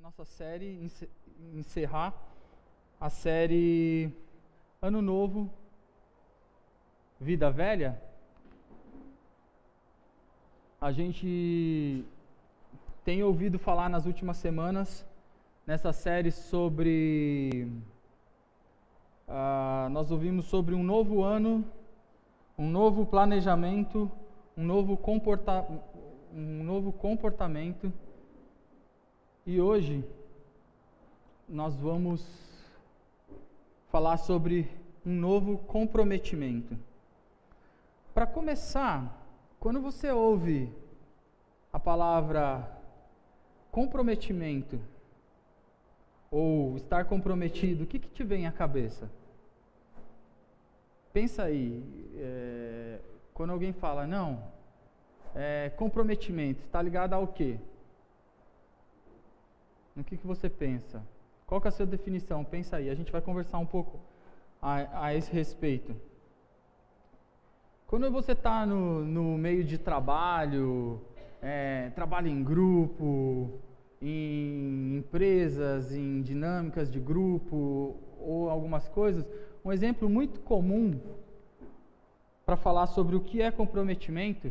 a nossa série, encerrar a série Ano Novo, Vida Velha. A gente tem ouvido falar nas últimas semanas, nessa série sobre... nós ouvimos sobre um novo ano, um novo planejamento, um novo comportamento. E hoje nós vamos falar sobre um novo comprometimento. Para começar, quando você ouve a palavra comprometimento ou estar comprometido, o que te vem à cabeça? Pensa aí, quando alguém fala, comprometimento, está ligado ao quê? No que você pensa? Qual que é a sua definição? Pensa aí, a gente vai conversar um pouco a esse respeito. Quando você está no meio de trabalho, trabalho em grupo, em empresas, em dinâmicas de grupo ou algumas coisas, um exemplo muito comum para falar sobre o que é comprometimento,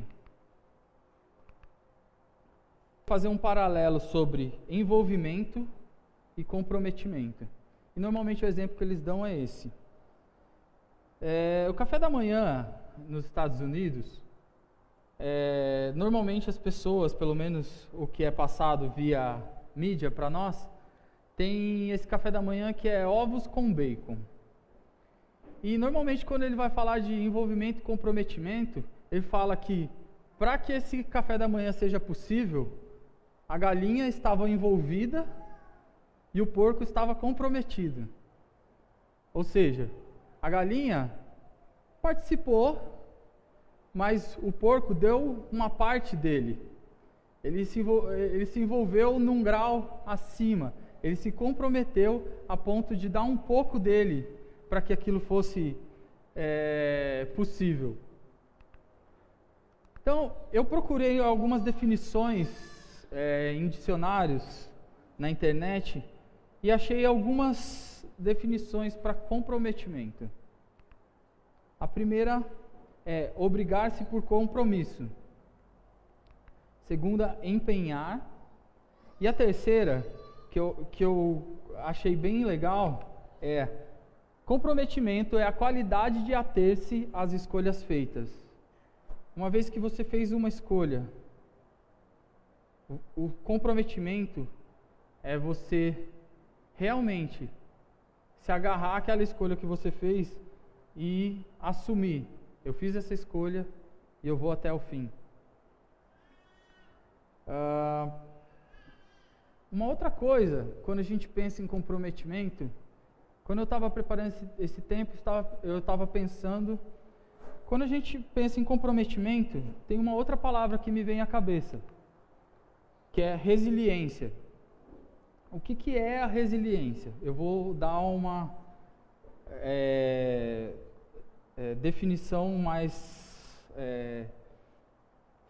fazer um paralelo sobre envolvimento e comprometimento. E normalmente o exemplo que eles dão é esse. O café da manhã nos Estados Unidos, normalmente as pessoas, pelo menos o que é passado via mídia para nós, tem esse café da manhã que é ovos com bacon. E normalmente quando ele vai falar de envolvimento e comprometimento, ele fala que para que esse café da manhã seja possível, a galinha estava envolvida e o porco estava comprometido. Ou seja, a galinha participou, mas o porco deu uma parte dele. Ele se envolveu num grau acima. Ele se comprometeu a ponto de dar um pouco dele para que aquilo fosse possível. Então, eu procurei algumas definições em dicionários na internet e achei algumas definições para comprometimento. A primeira é obrigar-se por compromisso. Segunda, empenhar. E a terceira, que eu achei bem legal, é comprometimento é a qualidade de ater-se às escolhas feitas. Uma vez que você fez uma escolha, o comprometimento é você realmente se agarrar àquela escolha que você fez e assumir. Eu fiz essa escolha e eu vou até o fim. Uma outra coisa, quando a gente pensa em comprometimento, quando eu estava preparando esse tempo, eu estava pensando, quando a gente pensa em comprometimento, tem uma outra palavra que me vem à cabeça, que é resiliência. O que é a resiliência? Eu vou dar uma definição mais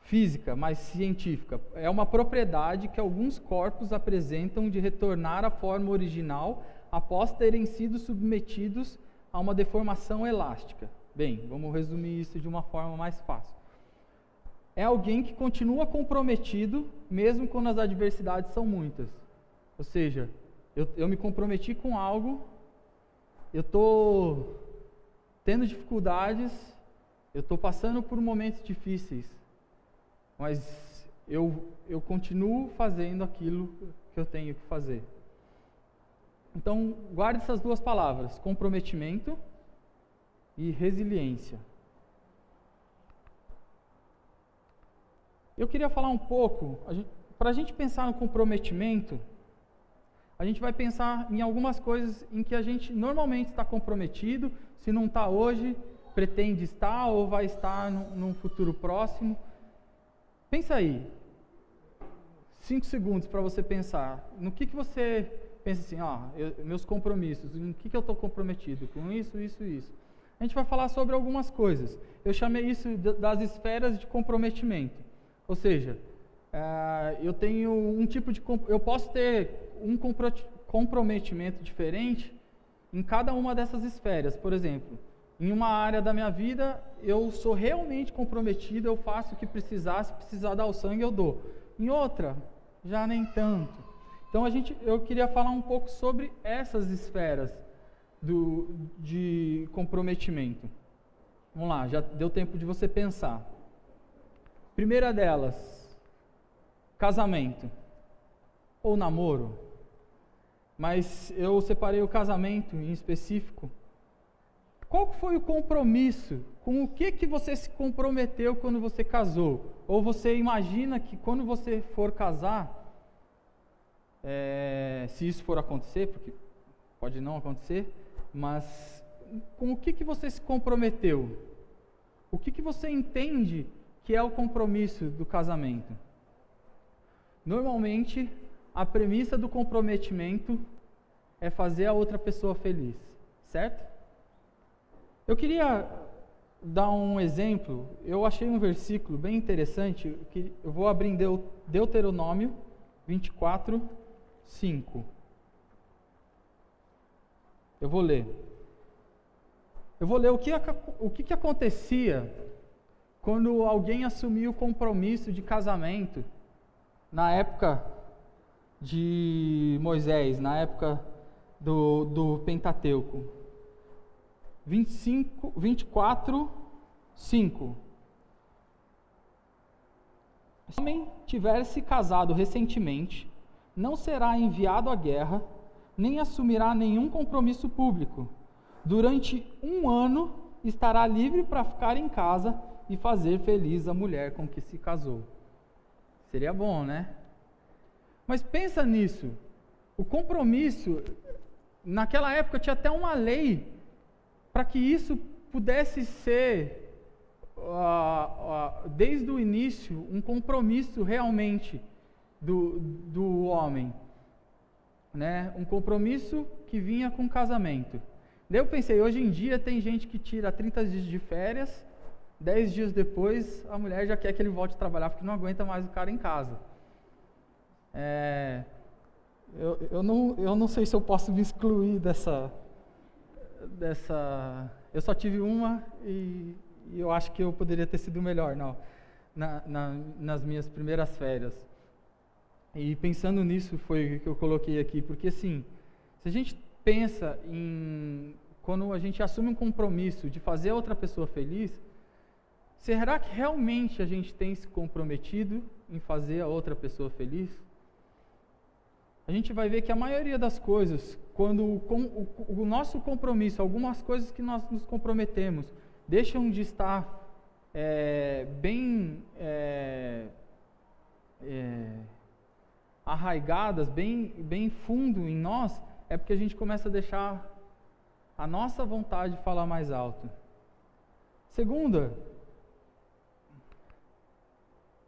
física, mais científica. É uma propriedade que alguns corpos apresentam de retornar à forma original após terem sido submetidos a uma deformação elástica. Bem, vamos resumir isso de uma forma mais fácil. É alguém que continua comprometido, mesmo quando as adversidades são muitas. Ou seja, eu me comprometi com algo, eu estou tendo dificuldades, eu estou passando por momentos difíceis, mas eu continuo fazendo aquilo que eu tenho que fazer. Então, guarde essas duas palavras, comprometimento e resiliência. Eu queria falar um pouco, para a gente pensar no comprometimento, a gente vai pensar em algumas coisas em que a gente normalmente está comprometido, se não está hoje, pretende estar ou vai estar num futuro próximo. Pensa aí, 5 segundos para você pensar, no que você pensa assim, meus compromissos, em que eu estou comprometido, com isso, isso e isso. A gente vai falar sobre algumas coisas, eu chamei isso das esferas de comprometimento. Ou seja, eu tenho um tipo de... Eu posso ter um comprometimento diferente em cada uma dessas esferas. Por exemplo, em uma área da minha vida, eu sou realmente comprometido, eu faço o que precisar, se precisar dar o sangue, eu dou. Em outra, já nem tanto. Então, eu queria falar um pouco sobre essas esferas de comprometimento. Vamos lá, já deu tempo de você pensar. Primeira delas, casamento ou namoro. Mas eu separei o casamento em específico. Qual foi o compromisso? Com o que você se comprometeu quando você casou? Ou você imagina que quando você for casar, se isso for acontecer, porque pode não acontecer, mas com o que você se comprometeu? O que você entende que é o compromisso do casamento? Normalmente, a premissa do comprometimento é fazer a outra pessoa feliz, certo? Eu queria dar um exemplo. Eu achei um versículo bem interessante, que eu vou abrir em Deuteronômio 24, 5. Eu vou ler o que acontecia quando alguém assumia o compromisso de casamento na época de Moisés, na época do Pentateuco. 24, 5. Se o homem tiver se casado recentemente, não será enviado à guerra, nem assumirá nenhum compromisso público. Durante 1 ano, estará livre para ficar em casa e fazer feliz a mulher com que se casou. Seria bom, né? Mas pensa nisso. O compromisso, naquela época tinha até uma lei para que isso pudesse ser, desde o início, um compromisso realmente do homem, né? Um compromisso que vinha com casamento. Daí eu pensei, hoje em dia tem gente que tira 30 dias de férias, 10 dias depois a mulher já quer que ele volte a trabalhar porque não aguenta mais o cara em casa. Eu não sei se eu posso me excluir dessa. Eu só tive uma e eu acho que eu poderia ter sido melhor nas minhas primeiras férias. E pensando nisso foi o que eu coloquei aqui, porque assim, se a gente pensa quando a gente assume um compromisso de fazer a outra pessoa feliz, será que realmente a gente tem se comprometido em fazer a outra pessoa feliz? A gente vai ver que a maioria das coisas, quando o nosso compromisso, algumas coisas que nós nos comprometemos, deixam de estar bem arraigadas, bem fundo em nós, é porque a gente começa a deixar a nossa vontade falar mais alto. Segunda,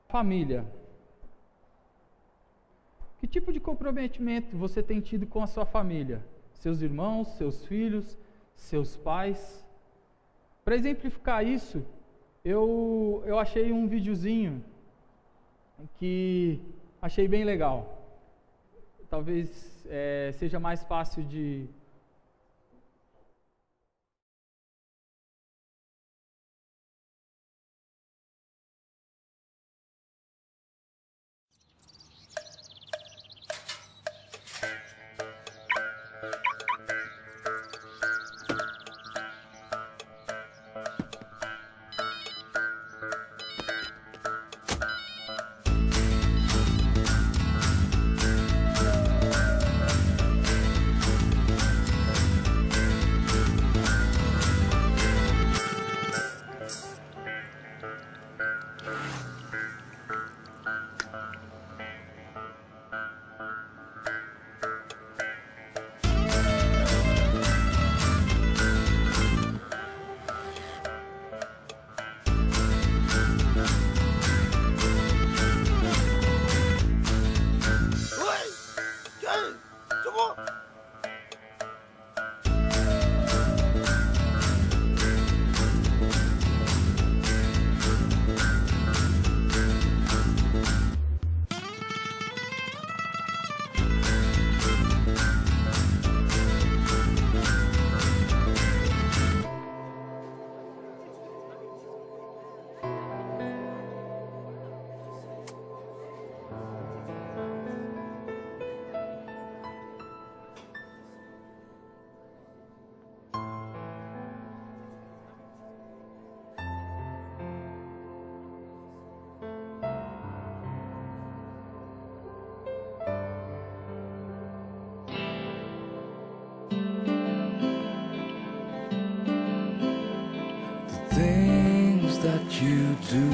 família. Que tipo de comprometimento você tem tido com a sua família? Seus irmãos, seus filhos, seus pais? Para exemplificar isso, eu achei um videozinho que achei bem legal. Talvez seja mais fácil de... do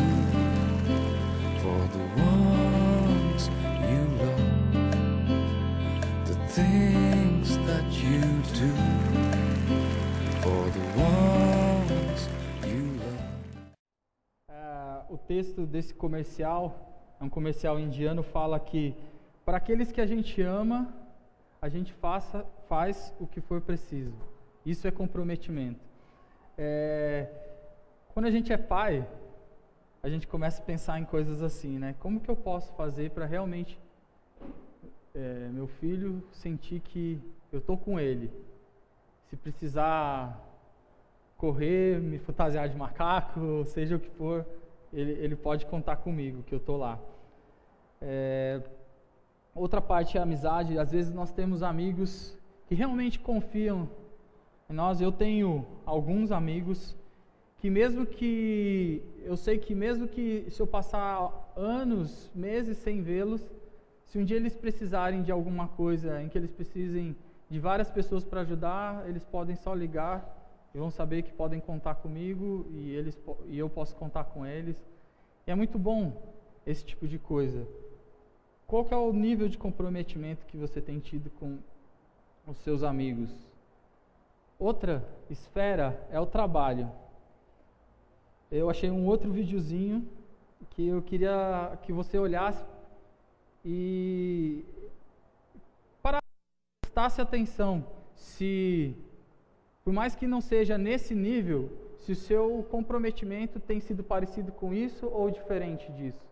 for the ones you love, the things that you do for the ones you love. O texto desse comercial, é um comercial indiano, fala que para aqueles que a gente ama, a gente faz o que for preciso. Isso é comprometimento. Quando a gente é pai, a gente começa a pensar em coisas assim, né? Como que eu posso fazer para realmente meu filho sentir que eu estou com ele? Se precisar correr, me fantasiar de macaco, seja o que for, ele pode contar comigo, que eu estou lá. Outra parte é a amizade. Às vezes nós temos amigos que realmente confiam em nós. Eu tenho alguns amigos que eu sei que mesmo que se eu passar anos, meses sem vê-los, se um dia eles precisarem de alguma coisa, em que eles precisem de várias pessoas para ajudar, eles podem só ligar e vão saber que podem contar comigo e eu posso contar com eles. E é muito bom esse tipo de coisa. Qual que é o nível de comprometimento que você tem tido com os seus amigos? Outra esfera é o trabalho. Eu achei um outro videozinho que eu queria que você olhasse e prestasse atenção se, por mais que não seja nesse nível, se o seu comprometimento tem sido parecido com isso ou diferente disso.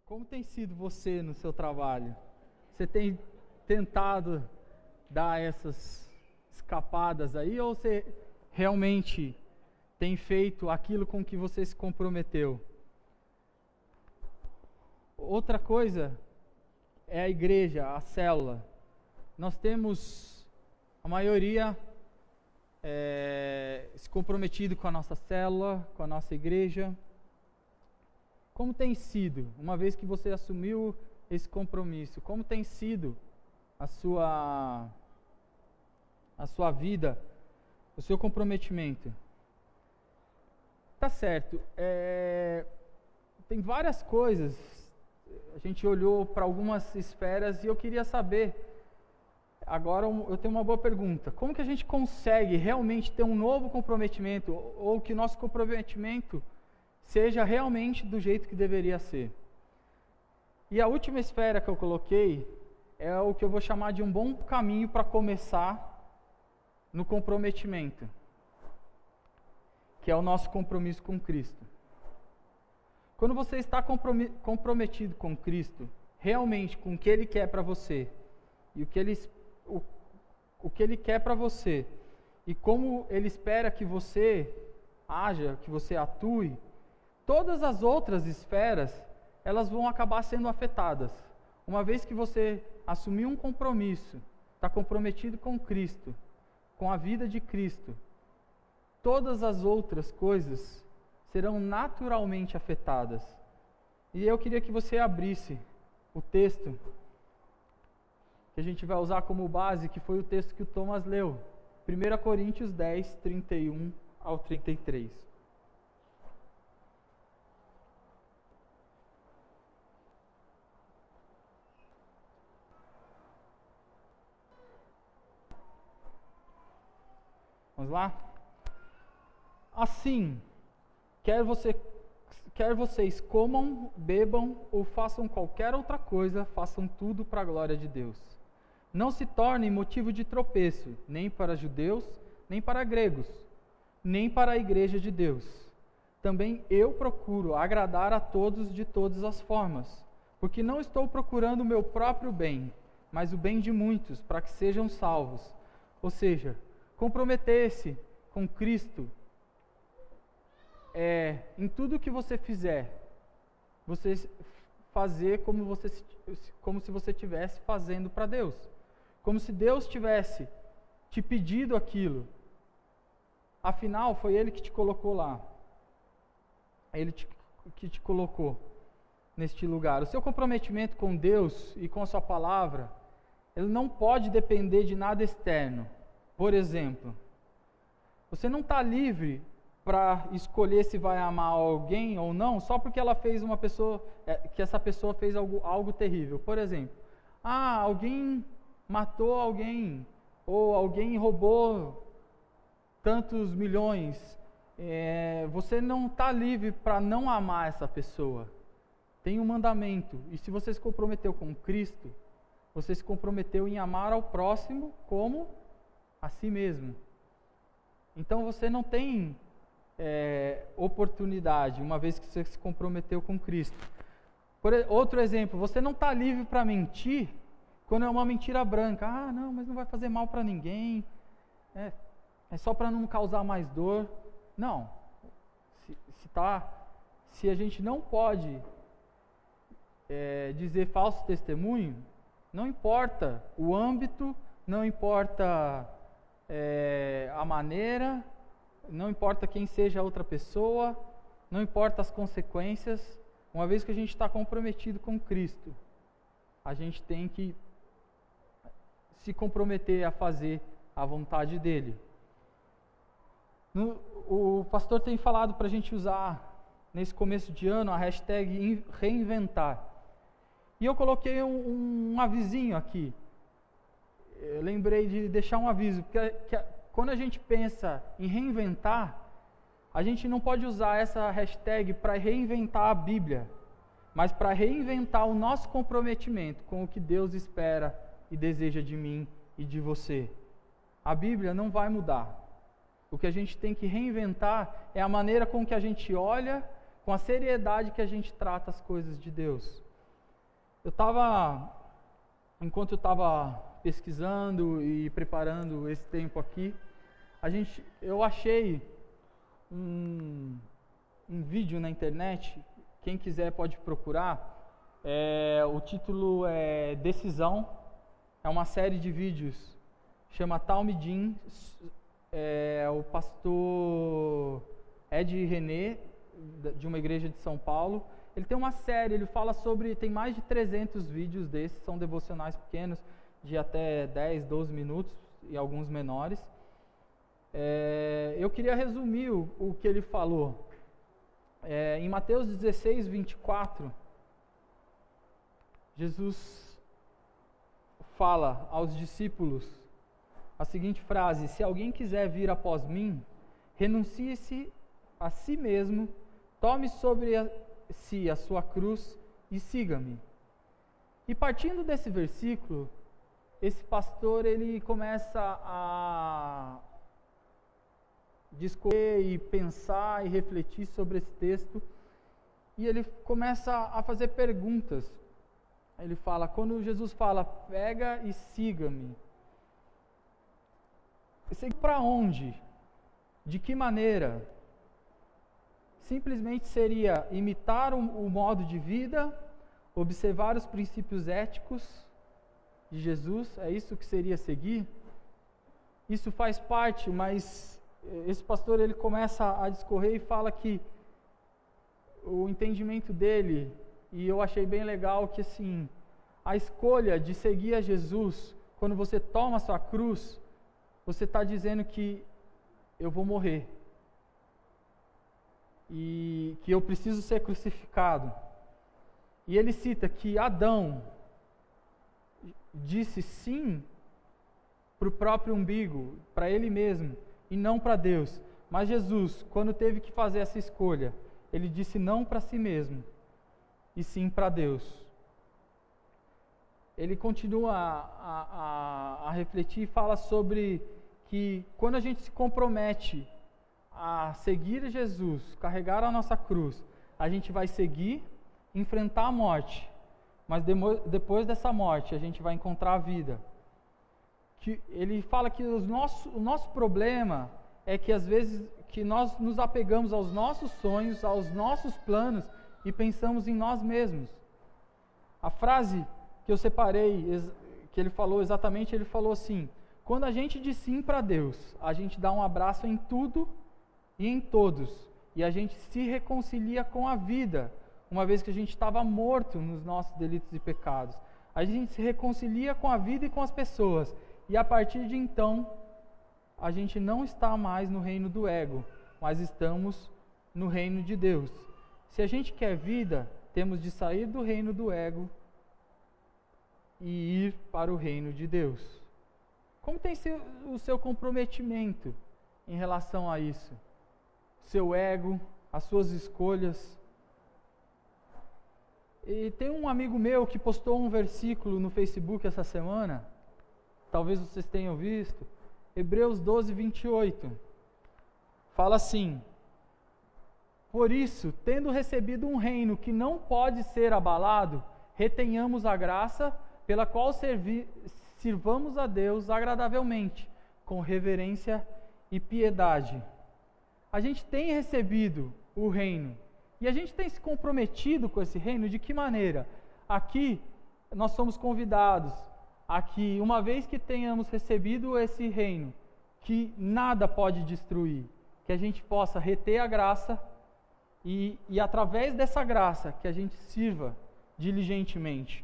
Como tem sido você no seu trabalho? Você tem tentado dar essas escapadas aí ou você realmente tem feito aquilo com que você se comprometeu? Outra coisa é a igreja, a célula. Nós temos, a maioria, se comprometido com a nossa célula, com a nossa igreja. Como tem sido, uma vez que você assumiu esse compromisso, como tem sido a sua vida, o seu comprometimento? Tá certo, tem várias coisas, a gente olhou para algumas esferas e eu queria saber, agora eu tenho uma boa pergunta, como que a gente consegue realmente ter um novo comprometimento, ou que nosso comprometimento seja realmente do jeito que deveria ser? E a última esfera que eu coloquei é o que eu vou chamar de um bom caminho para começar no comprometimento, que é o nosso compromisso com Cristo. Quando você está comprometido com Cristo, realmente com o que Ele quer para você, e o que Ele quer para você, e como Ele espera que você haja, que você atue, todas as outras esferas, elas vão acabar sendo afetadas. Uma vez que você assumiu um compromisso, está comprometido com Cristo, com a vida de Cristo, todas as outras coisas serão naturalmente afetadas. E eu queria que você abrisse o texto que a gente vai usar como base, que foi o texto que o Thomas leu. 1 Coríntios 10, 31 ao 33. Vamos lá? Assim, quer vocês comam, bebam ou façam qualquer outra coisa, façam tudo para a glória de Deus. Não se tornem motivo de tropeço, nem para judeus, nem para gregos, nem para a igreja de Deus. Também eu procuro agradar a todos de todas as formas, porque não estou procurando o meu próprio bem, mas o bem de muitos, para que sejam salvos. Ou seja, comprometer-se com Cristo é, em tudo que você fizer, você fazer como se você estivesse fazendo para Deus. Como se Deus tivesse te pedido aquilo. Afinal, foi Ele que te colocou lá. Ele que te colocou neste lugar. O seu comprometimento com Deus e com a sua palavra, ele não pode depender de nada externo. Por exemplo, você não está livre para escolher se vai amar alguém ou não, só porque ela fez que essa pessoa fez algo terrível. Por exemplo, alguém matou alguém, ou alguém roubou tantos milhões. Você não está livre para não amar essa pessoa. Tem um mandamento, e se você se comprometeu com Cristo, você se comprometeu em amar ao próximo como a si mesmo. Então você não tem oportunidade, uma vez que você se comprometeu com Cristo. Outro exemplo, você não está livre para mentir quando é uma mentira branca. Não, mas não vai fazer mal para ninguém, é só para não causar mais dor. Não, se a gente não pode dizer falso testemunho, não importa o âmbito, não importa a maneira, não importa quem seja a outra pessoa, não importa as consequências. Uma vez que a gente está comprometido com Cristo, a gente tem que se comprometer a fazer a vontade dEle. O pastor tem falado para a gente usar, nesse começo de ano, a hashtag reinventar. E eu coloquei um avisinho aqui. Eu lembrei de deixar um aviso, porque quando a gente pensa em reinventar, a gente não pode usar essa hashtag para reinventar a Bíblia, mas para reinventar o nosso comprometimento com o que Deus espera e deseja de mim e de você. A Bíblia não vai mudar. O que a gente tem que reinventar é a maneira com que a gente olha, com a seriedade que a gente trata as coisas de Deus. Enquanto eu estava pesquisando e preparando esse tempo aqui, eu achei um vídeo na internet, quem quiser pode procurar, o título é Decisão, é uma série de vídeos, chama Talmud Din, o pastor Ed René, de uma igreja de São Paulo. Ele tem uma série, ele fala tem mais de 300 vídeos desses, são devocionais pequenos, de até 10, 12 minutos, e alguns menores. Eu queria resumir o que ele falou. Em Mateus 16, 24, Jesus fala aos discípulos a seguinte frase: se alguém quiser vir após mim, renuncie-se a si mesmo, tome sobre si a sua cruz e siga-me. E partindo desse versículo, esse pastor ele começa a discorrer e pensar e refletir sobre esse texto, e ele começa a fazer perguntas. Ele fala, quando Jesus fala, pega e siga-me, seguir para onde? De que maneira? Simplesmente seria imitar o modo de vida, observar os princípios éticos de Jesus, é isso que seria seguir? Isso faz parte, mas esse pastor ele começa a discorrer e fala que o entendimento dele, e eu achei bem legal que assim, a escolha de seguir a Jesus, quando você toma a sua cruz, você está dizendo que eu vou morrer e que eu preciso ser crucificado. E ele cita que Adão disse sim para o próprio umbigo, para ele mesmo, e não para Deus. Mas Jesus, quando teve que fazer essa escolha, ele disse não para si mesmo, e sim para Deus. Ele continua a refletir e fala sobre que quando a gente se compromete a seguir Jesus, carregar a nossa cruz, a gente vai seguir, enfrentar a morte, mas depois dessa morte a gente vai encontrar a vida. Ele fala que o nosso problema é que às vezes que nós nos apegamos aos nossos sonhos, aos nossos planos e pensamos em nós mesmos. A frase que eu separei, que ele falou exatamente, ele falou assim: quando a gente diz sim para Deus, a gente dá um abraço em tudo e em todos, e a gente se reconcilia com a vida, uma vez que a gente estava morto nos nossos delitos e pecados. A gente se reconcilia com a vida e com as pessoas, e a partir de então, a gente não está mais no reino do ego, mas estamos no reino de Deus. Se a gente quer vida, temos de sair do reino do ego e ir para o reino de Deus. Como tem sido o seu comprometimento em relação a isso? Seu ego, as suas escolhas. E tem um amigo meu que postou um versículo no Facebook essa semana, talvez vocês tenham visto, Hebreus 12, 28. Fala assim: por isso, tendo recebido um reino que não pode ser abalado, retenhamos a graça pela qual sirvamos a Deus agradavelmente, com reverência e piedade. A gente tem recebido o reino, e a gente tem se comprometido com esse reino de que maneira? Aqui, nós somos convidados a que, uma vez que tenhamos recebido esse reino, que nada pode destruir, que a gente possa reter a graça e através dessa graça, que a gente sirva diligentemente.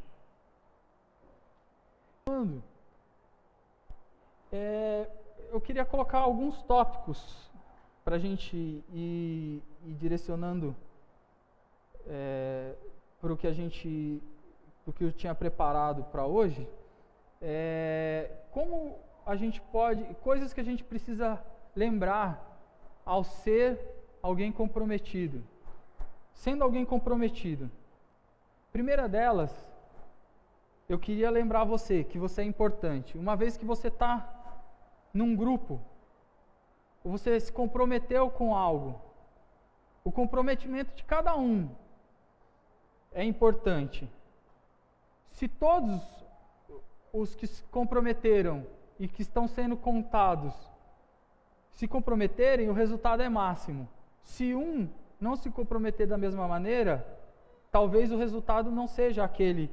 Eu queria colocar alguns tópicos para a gente ir direcionando para o que eu tinha preparado para hoje. Como a gente pode, coisas que a gente precisa lembrar ao ser alguém comprometido. Sendo alguém comprometido. Primeira delas, eu queria lembrar você que você é importante. Uma vez que você está num grupo, você se comprometeu com algo, o comprometimento de cada um é importante. Se todos os que se comprometeram e que estão sendo contados se comprometerem, o resultado é máximo. Se um não se comprometer da mesma maneira, talvez o resultado não seja aquele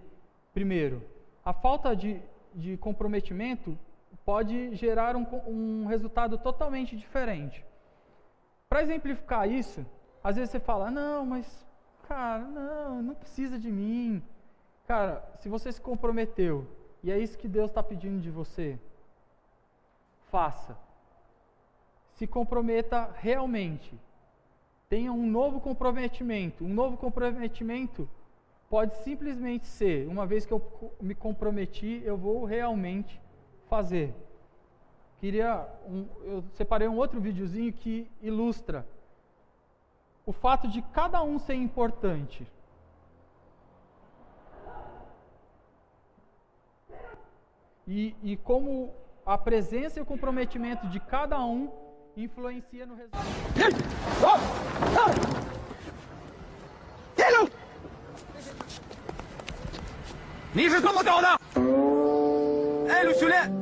primeiro. A falta de comprometimento pode gerar um resultado totalmente diferente. Para exemplificar isso, às vezes você fala: não, mas, cara, não precisa de mim. Cara, se você se comprometeu e é isso que Deus está pedindo de você, faça. Se comprometa realmente. Tenha um novo comprometimento. Um novo comprometimento pode simplesmente ser: uma vez que eu me comprometi, eu vou realmente fazer. Eu separei um outro videozinho que ilustra o fato de cada um ser importante. E como a presença e o comprometimento de cada um influencia no resultado.你是怎么搞的？哎，陆训练。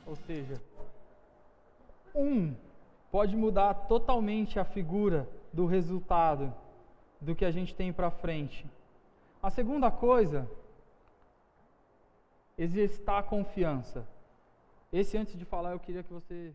Ou seja, pode mudar totalmente a figura do resultado do que a gente tem para frente. A segunda coisa, exercitar a confiança. Esse, antes de falar, eu queria que você